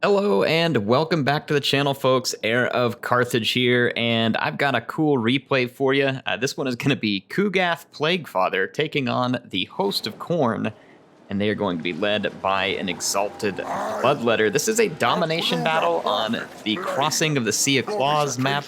Hello and welcome back to the channel, folks. HeirofCarthage here, and I've got a cool replay for you. This one is going to be Kugath Plaguefather taking on the host of Khorne, and they are going to be led by an exalted bloodletter. This is a domination battle on the Crossing of the Sea of Claws map.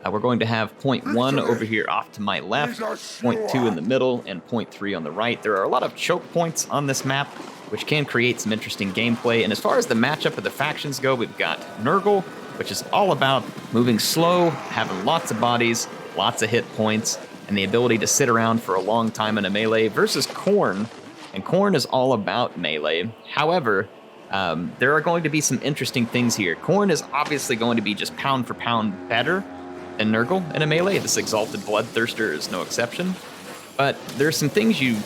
We're going to have point 1 over here off to my left, point 2 in the middle, and point 3 on the right. There are a lot of choke points on this map, which can create some interesting gameplay. And as far as the matchup of the factions go, we've got Nurgle, which is all about moving slow, having lots of bodies, lots of hit points, and the ability to sit around for a long time in a melee, versus Khorne. And Khorne is all about melee. However, there are going to be some interesting things here. Khorne is obviously going to be just pound for pound better than Nurgle in a melee. This exalted bloodthirster is no exception. But there's some things you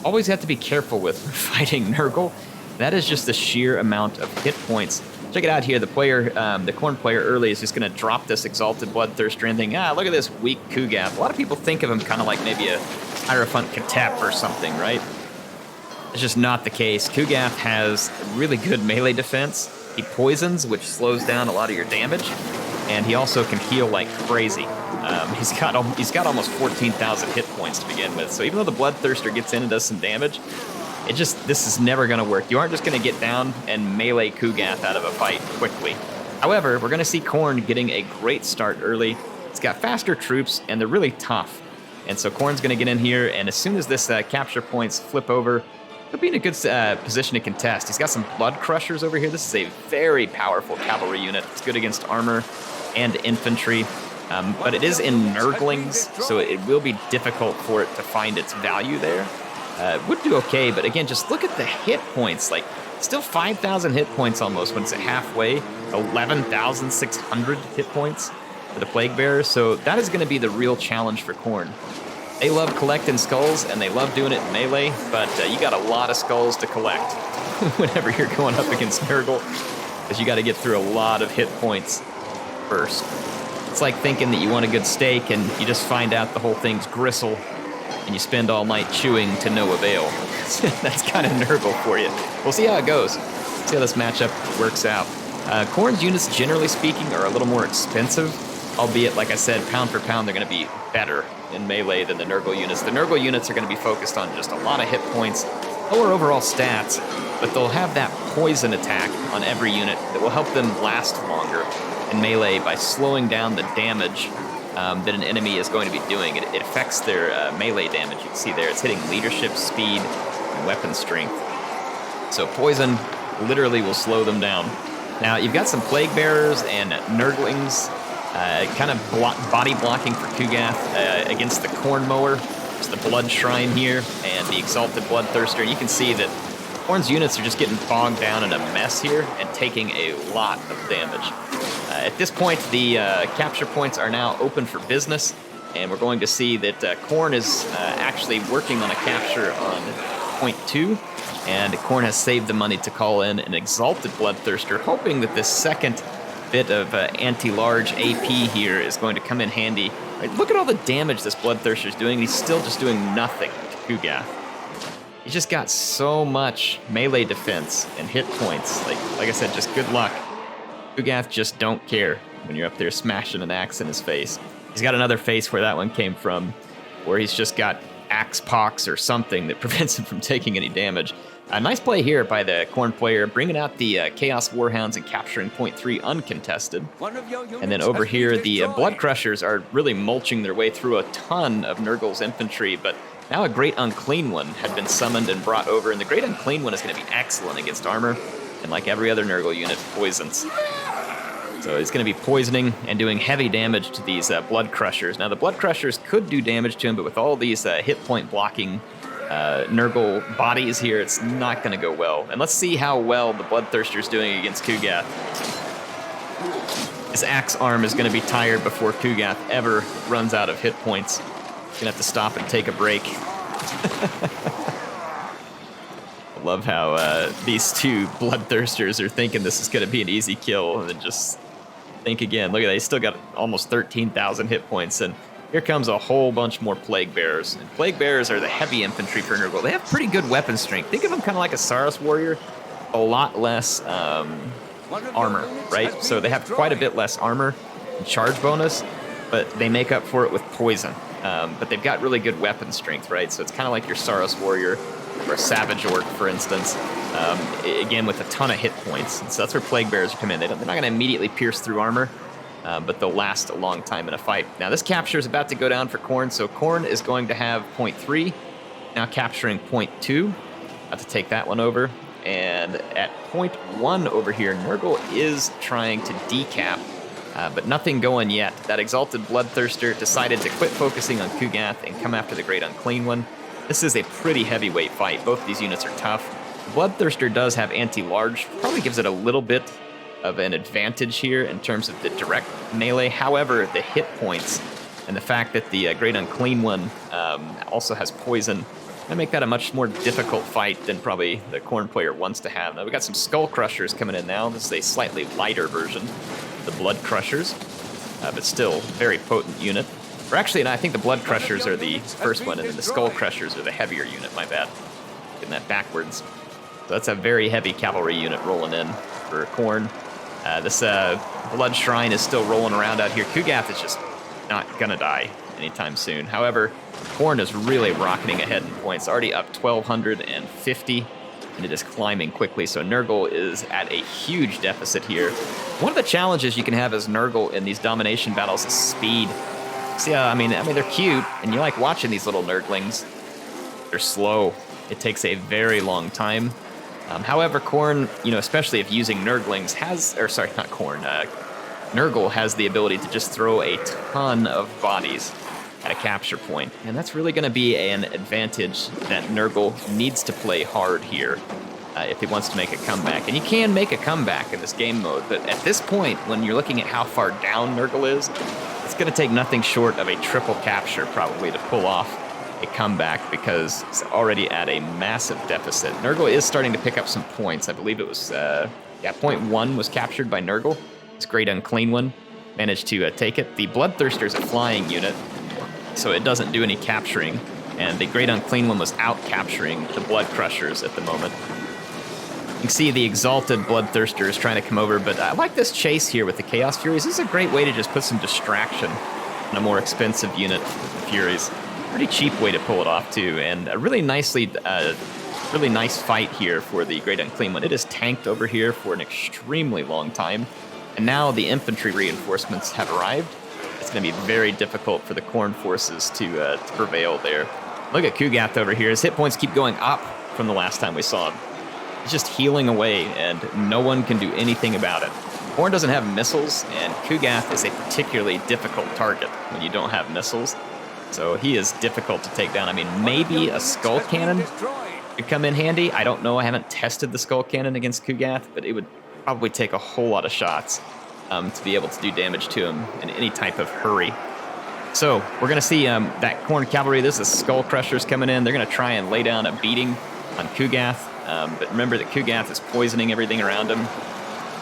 always have to be careful with fighting Nurgle. That is just the sheer amount of hit points. Check it out here. The player, the Khorne player early is just going to drop this exalted bloodthirster and think, look at this weak Kugath. A lot of people think of him kind of like maybe a HeirofCarthage or something, right? It's just not the case. Kugath has really good melee defense. He poisons, which slows down a lot of your damage, and he also can heal like crazy. He's got almost 14,000 hit points to begin with. So even though the bloodthirster gets in and does some damage, this is never going to work. You aren't just going to get down and melee Kugath out of a fight quickly. However, we're going to see Khorne getting a great start early. He's got faster troops, and they're really tough. And so Khorne's going to get in here, and as soon as this capture points flip over, he'll be in a good position to contest. He's got some blood crushers over here. This is a very powerful cavalry unit. It's good against armor and infantry. But it is in Nurglings, so it will be difficult for it to find its value there. Would do okay, but again, just look at the hit points. Like, still 5,000 hit points almost when it's at halfway. 11,600 hit points for the Plague Bearer, so that is going to be the real challenge for Khorne. They love collecting skulls, and they love doing it in melee, but you got a lot of skulls to collect whenever you're going up against Nurgle, because you got to get through a lot of hit points first. It's like thinking that you want a good steak and you just find out the whole thing's gristle and you spend all night chewing to no avail. That's kind of Nurgle for you. We'll see how it goes. See how this matchup works out. Khorne's units, generally speaking, are a little more expensive, albeit, like I said, pound for pound, they're going to be better in melee than the Nurgle units. The Nurgle units are going to be focused on just a lot of hit points, lower overall stats, but they'll have that poison attack on every unit that will help them last longer in melee by slowing down the damage that an enemy is going to be doing. It affects their melee damage. You can see there it's hitting leadership, speed, and weapon strength. So poison literally will slow them down. Now you've got some Plague Bearers and Nurglings kind of body blocking for Kugath against the Khorne Mower. There's the Blood Shrine here and the Exalted Bloodthirster. You can see that Khorne's units are just getting bogged down in a mess here and taking a lot of damage. At this point, the capture points are now open for business, and we're going to see that Khorne is actually working on a capture on point 2, and Khorne has saved the money to call in an Exalted Bloodthirster, hoping that this second bit of anti-large AP here is going to come in handy. Right, look at all the damage this Bloodthirster is doing. He's still just doing nothing to Kugath. He's just got so much melee defense and hit points. Like I said, just good luck. Kugath just don't care when you're up there smashing an axe in his face. He's got another face where that one came from, where he's just got axe pox or something that prevents him from taking any damage. A nice play here by the Khorne player, bringing out the Chaos Warhounds and capturing point 3 uncontested. And then over here, the Blood Crushers are really mulching their way through a ton of Nurgle's infantry, but now a Great Unclean One had been summoned and brought over, and the Great Unclean One is going to be excellent against armor, and like every other Nurgle unit, poisons. So he's going to be poisoning and doing heavy damage to these Blood Crushers. Now the Blood Crushers could do damage to him, but with all these hit point blocking Nurgle bodies here, it's not going to go well. And let's see how well the Bloodthirster's doing against Kugath. His axe arm is going to be tired before Kugath ever runs out of hit points. He's going to have to stop and take a break. I love how these two Bloodthirsters are thinking this is going to be an easy kill, and then just think again. Look at that, he's still got almost 13,000 hit points, and here comes a whole bunch more Plague Bearers. And Plague Bearers are the heavy infantry for Nurgle. They have pretty good weapon strength. Think of them kind of like a Saurus warrior, a lot less armor, right? So they have quite a bit less armor and charge bonus, but they make up for it with poison. But they've got really good weapon strength, right? So it's kind of like your Saros Warrior or a Savage Orc, for instance, again, with a ton of hit points. And so that's where Plague Bearers come in. They're not going to immediately pierce through armor, but they'll last a long time in a fight. Now, this capture is about to go down for Khorne, so Khorne is going to have 0.3, now capturing 0.2. About to take that one over. And at 0.1 over here, Nurgle is trying to decap, but nothing going yet. That Exalted Bloodthirster decided to quit focusing on Kugath and come after the Great Unclean One. This is a pretty heavyweight fight. Both of these units are tough. Bloodthirster does have anti-large, probably gives it a little bit of an advantage here in terms of the direct melee. However, the hit points and the fact that the Great Unclean One also has poison, that make that a much more difficult fight than probably the Khorne player wants to have. Now, we got some Skull Crushers coming in now. This is a slightly lighter version of the Blood Crushers, but still very potent unit. Or actually, no, I think the Blood Crushers are the first one, and then the Skull Crushers are the heavier unit, my bad. Getting that backwards. So that's a very heavy cavalry unit rolling in for Khorne. This Blood Shrine is still rolling around out here. Kugath is just not gonna die anytime soon. However, Khorne is really rocketing ahead in points, already up 1,250, and it is climbing quickly, so Nurgle is at a huge deficit here. One of the challenges you can have as Nurgle in these domination battles is speed. See, I mean, they're cute, and you like watching these little Nurglings. They're slow. It takes a very long time. However, Khorne, especially if using Nurglings, Nurgle has the ability to just throw a ton of bodies at a capture point, and that's really going to be an advantage that Nurgle needs to play hard here if he wants to make a comeback. And you can make a comeback in this game mode, but at this point, when you're looking at how far down Nurgle is, it's going to take nothing short of a triple capture probably to pull off a comeback, because it's already at a massive deficit. Nurgle is starting to pick up some points. I believe it was, 0.1 was captured by Nurgle. This Great Unclean One managed to take it. The Bloodthirster is a flying unit, so it doesn't do any capturing, and the Great Unclean One was out capturing the Blood Crushers at the moment. You can see the Exalted Bloodthirster is trying to come over, but I like this chase here with the Chaos Furies. This is a great way to just put some distraction on a more expensive unit with the Furies. Pretty cheap way to pull it off, too, and a really nice fight here for the Great Unclean One. It is tanked over here for an extremely long time, and now the infantry reinforcements have arrived. It's going to be very difficult for the Khorne forces to prevail there. Look at Kugath over here. His hit points keep going up from the last time we saw him. He's just healing away, and no one can do anything about it. Khorne doesn't have missiles, and Kugath is a particularly difficult target when you don't have missiles. So he is difficult to take down. I mean, maybe a Skull Cannon could come in handy. I don't know. I haven't tested the Skull Cannon against Kugath, but it would probably take a whole lot of shots to be able to do damage to him in any type of hurry. So we're going to see that Khorne cavalry. This is Skull Crushers coming in. They're going to try and lay down a beating on Kugath. But remember that Kugath is poisoning everything around him.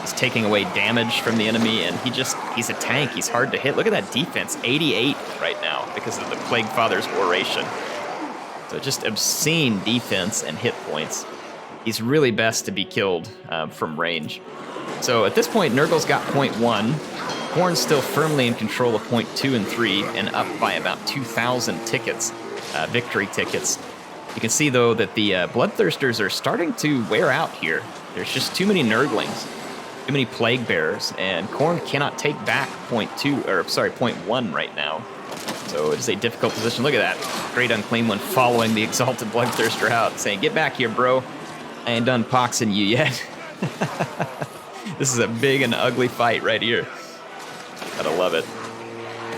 He's taking away damage from the enemy, and he's a tank. He's hard to hit. Look at that defense, 88 right now because of the Plague Father's Oration. So just obscene defense and hit points. He's really best to be killed from range. So at this point, Nurgle's got 0.1. Khorne's still firmly in control of 0.2 and 3 and up by about 2,000 tickets, victory tickets. You can see, though, that the Bloodthirsters are starting to wear out here. There's just too many Nurglings, too many Plague Bearers, and Khorne cannot take back 0.1 right now. So it's a difficult position. Look at that. Great Unclean One following the Exalted Bloodthirster out, saying, "Get back here, bro. I ain't done poxing you yet." This is a big and ugly fight right here. Gotta love it.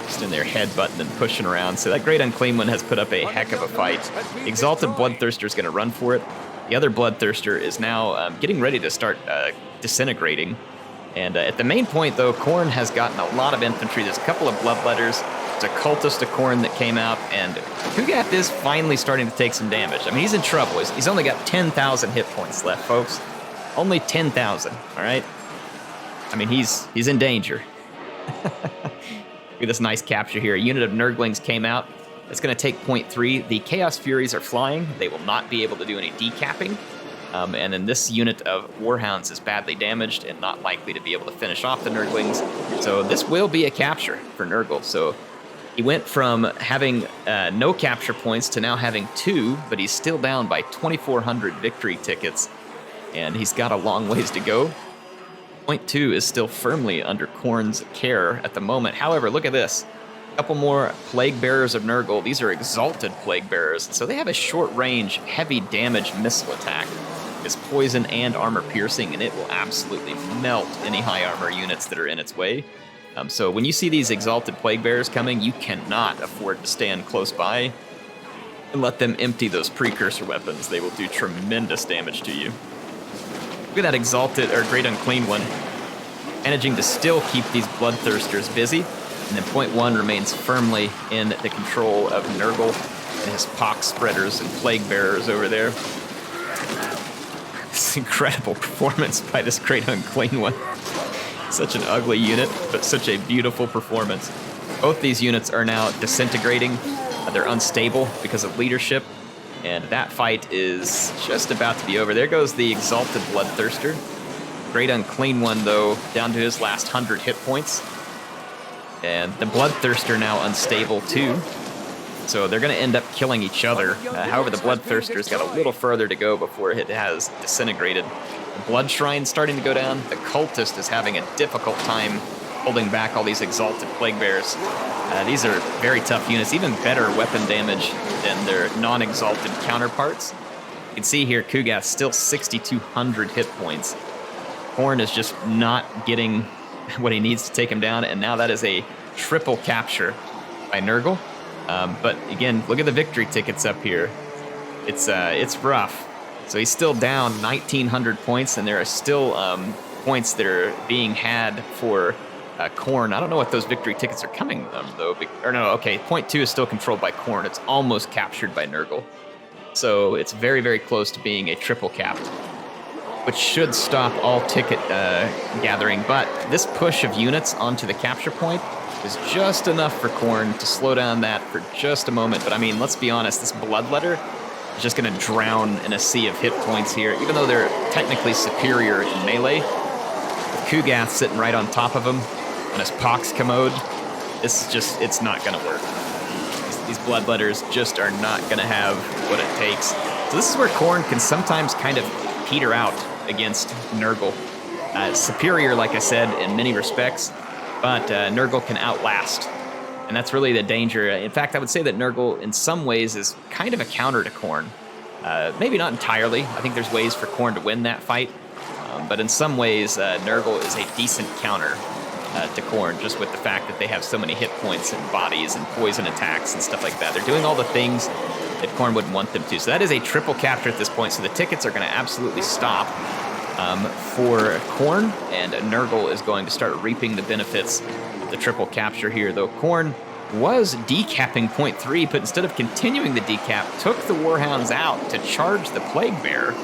Just in there headbutting and pushing around. So that Great Unclean One has put up a heck of a fight. Exalted Bloodthirster is going to run for it. The other Bloodthirster is now getting ready to start disintegrating. And at the main point, though, Khorne has gotten a lot of infantry. There's a couple of Bloodletters. There's a Cultist of Khorne that came out. And Kugath is finally starting to take some damage. I mean, he's in trouble. He's only got 10,000 hit points left, folks. Only 10,000, all right? I mean, he's in danger. Look at this nice capture here. A unit of Nurglings came out. It's going to take 0.3. The Chaos Furies are flying. They will not be able to do any decapping. And then this unit of Warhounds is badly damaged and not likely to be able to finish off the Nurglings. So this will be a capture for Nurgle. So he went from having no capture points to now having 2, but he's still down by 2,400 victory tickets. And he's got a long ways to go. Point 2 is still firmly under Khorne's care at the moment. However, look at this. A couple more Plague Bearers of Nurgle. These are Exalted Plague Bearers. So they have a short-range, heavy damage missile attack. It's poison and armor piercing, and it will absolutely melt any high armor units that are in its way. So when you see these Exalted Plague Bearers coming, you cannot afford to stand close by and let them empty those precursor weapons. They will do tremendous damage to you. Look at that Exalted, or Great Unclean One, managing to still keep these Bloodthirsters busy. And then point 1 remains firmly in the control of Nurgle and his pox spreaders and plague bearers over there. This incredible performance by this Great Unclean One. Such an ugly unit, but such a beautiful performance. Both these units are now disintegrating. They're unstable because of leadership. And that fight is just about to be over. There goes the Exalted Bloodthirster. Great Unclean One, though, down to his last 100 hit points. And the Bloodthirster now unstable, too. So they're going to end up killing each other. However, the Bloodthirster's got a little further to go before it has disintegrated. The Blood Shrine's starting to go down. The Cultist is having a difficult time holding back all these Exalted Plague Bears. These are very tough units, even better weapon damage than their non-Exalted counterparts. You can see here, Kugath's still 6,200 hit points. Khorne is just not getting what he needs to take him down, and now that is a triple capture by Nurgle. But again, look at the victory tickets up here. It's rough. So he's still down 1,900 points, and there are still points that are being had for Khorne. I don't know what those victory tickets are coming from, though. Or no, okay, point 2 is still controlled by Khorne. It's almost captured by Nurgle. So it's very, very close to being a triple capped, which should stop all ticket gathering. But this push of units onto the capture point is just enough for Khorne to slow down that for just a moment. But I mean, let's be honest, this Bloodletter is just going to drown in a sea of hit points here, even though they're technically superior in melee. With Kugath sitting right on top of him on his Pox Commode, it's not going to work. These Bloodletters just are not going to have what it takes. So this is where Khorne can sometimes kind of peter out against Nurgle. Superior, like I said, in many respects, but Nurgle can outlast. And that's really the danger. In fact, I would say that Nurgle, in some ways, is kind of a counter to Khorne. Maybe not entirely. I think there's ways for Khorne to win that fight. But in some ways, Nurgle is a decent counter to Khorne, just with the fact that they have so many hit points and bodies and poison attacks and stuff like that. They're doing all the things that Khorne wouldn't want them to. So that is a triple capture at this point. So the tickets are going to absolutely stop for Khorne, and Nurgle is going to start reaping the benefits of the triple capture here. Though Khorne was decapping point 3, but instead of continuing the decap, took the Warhounds out to charge the Plague Bearer.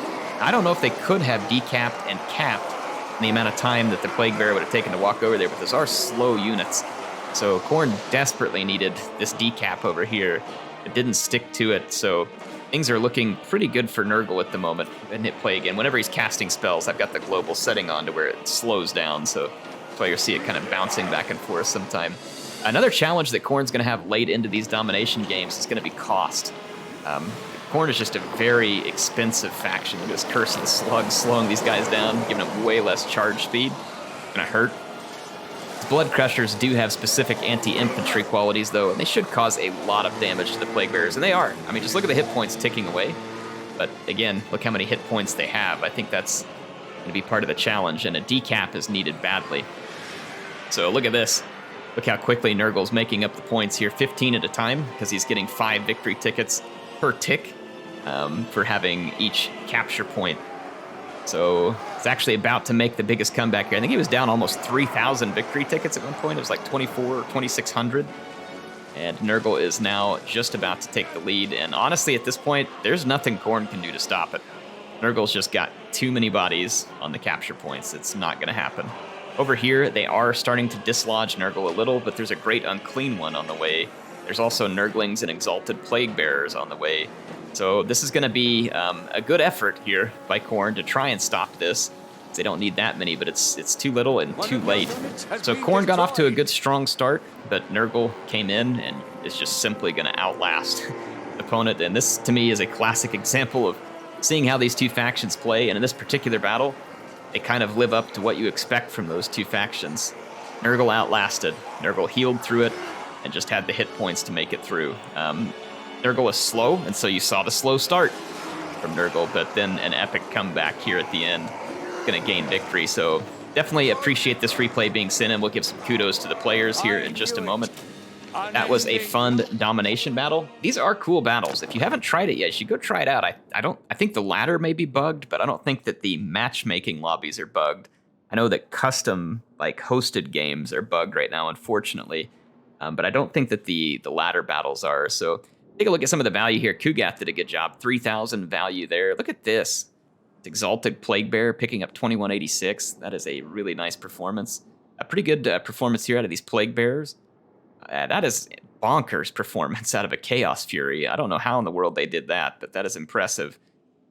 I don't know if they could have decapped and capped in the amount of time that the Plague Bearer would have taken to walk over there, but those are slow units. So Khorne desperately needed this decap over here. It didn't stick to it, so things are looking pretty good for Nurgle at the moment. And hit play again. Whenever he's casting spells, I've got the global setting on to where it slows down, so that's why you'll see it kind of bouncing back and forth sometime. Another challenge that Khorne's going to have late into these domination games is going to be cost. Khorne is just a very expensive faction. Look at this Curse of the Slug slowing these guys down, giving them way less charge speed. Gonna hurt. Blood Crushers do have specific anti-infantry qualities, though, and they should cause a lot of damage to the Plague Bearers, and they are. I mean, just look at the hit points ticking away. But again, look how many hit points they have. I think that's going to be part of the challenge, and a decap is needed badly. So look at this. Look how quickly Nurgle's making up the points here, 15 at a time, because he's getting 5 victory tickets per tick for having each capture point. So it's actually about to make the biggest comeback here. I think he was down almost 3,000 victory tickets at one point. It was like 24 or 2,600. And Nurgle is now just about to take the lead. And honestly, at this point, there's nothing Khorne can do to stop it. Nurgle's just got too many bodies on the capture points. It's not going to happen. Over here, they are starting to dislodge Nurgle a little, but there's a Great Unclean One on the way. There's also Nurglings and Exalted Plague Bearers on the way. So this is going to be a good effort here by Khorne to try and stop this. They don't need that many, but it's too little and too late. So Khorne got off to a good, strong start, but Nurgle came in and is just simply going to outlast the opponent. And this, to me, is a classic example of seeing how these two factions play. And in this particular battle, they kind of live up to what you expect from those two factions. Nurgle outlasted. Nurgle healed through it and just had the hit points to make it through. Nurgle is slow, and so you saw the slow start from Nurgle, but then an epic comeback here at the end. Going to gain victory, so definitely appreciate this replay being sent in. We'll give some kudos to the players here in just a moment. That was a fun domination battle. These are cool battles. If you haven't tried it yet, you should go try it out. I think the ladder may be bugged, but I don't think that the matchmaking lobbies are bugged. I know that custom, like, hosted games are bugged right now, unfortunately, but I don't think that the ladder battles are. So take a look at some of the value here. Kugath did a good job. 3,000 value there. Look at this. Exalted Plague Bear picking up 2186. That is a really nice performance. A pretty good performance here out of these Plague Bears. That is bonkers performance out of a Chaos Fury. I don't know how in the world they did that, but that is impressive.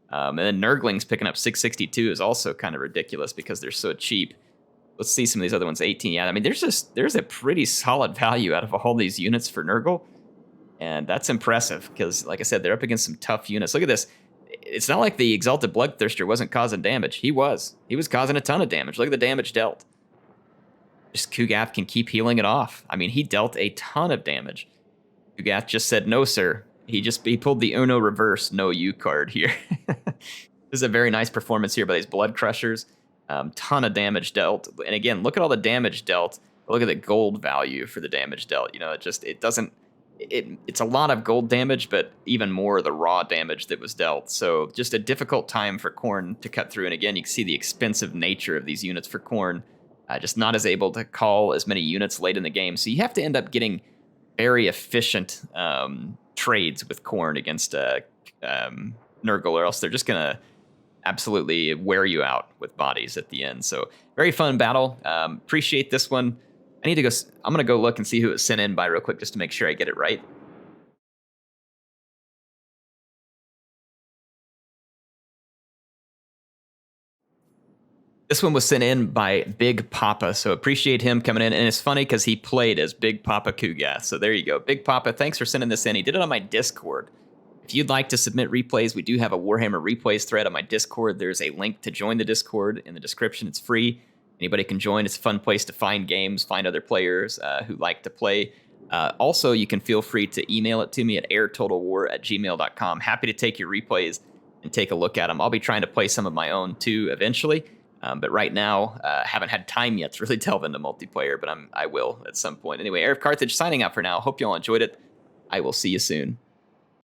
And then Nurglings picking up 662 is also kind of ridiculous because they're so cheap. Let's see some of these other ones. 18. Yeah, I mean, there's a pretty solid value out of all these units for Nurgle. And that's impressive because, like I said, they're up against some tough units. Look at this. It's not like the Exalted Bloodthirster wasn't causing damage. He was. He was causing a ton of damage. Look at the damage dealt. Just Kugath can keep healing it off. I mean, he dealt a ton of damage. Kugath just said, no, sir. He pulled the Uno reverse no you card here. This is a very nice performance here by these Blood Crushers. Ton of damage dealt. And again, look at all the damage dealt. Look at the gold value for the damage dealt. You know, it's a lot of gold damage, but even more of the raw damage that was dealt. So just a difficult time for Khorne to cut through. And again, you can see the expensive nature of these units for Khorne. Just not as able to call as many units late in the game. So you have to end up getting very efficient trades with Khorne against Nurgle, or else they're just going to absolutely wear you out with bodies at the end. So very fun battle. Appreciate this one. I'm going to go look and see who it was sent in by real quick just to make sure I get it right. This one was sent in by Big Papa, so appreciate him coming in. And it's funny because he played as Big Papa Kugath. So there you go. Big Papa, thanks for sending this in. He did it on my Discord. If you'd like to submit replays, we do have a Warhammer replays thread on my Discord. There's a link to join the Discord in the description. It's free. Anybody can join. It's a fun place to find games, find other players who like to play. Also, you can feel free to email it to me at airtotalwar@gmail.com. Happy to take your replays and take a look at them. I'll be trying to play some of my own too eventually. But right now, haven't had time yet to really delve into multiplayer, but I will at some point. Anyway, HeirofCarthage signing out for now. Hope you all enjoyed it. I will see you soon.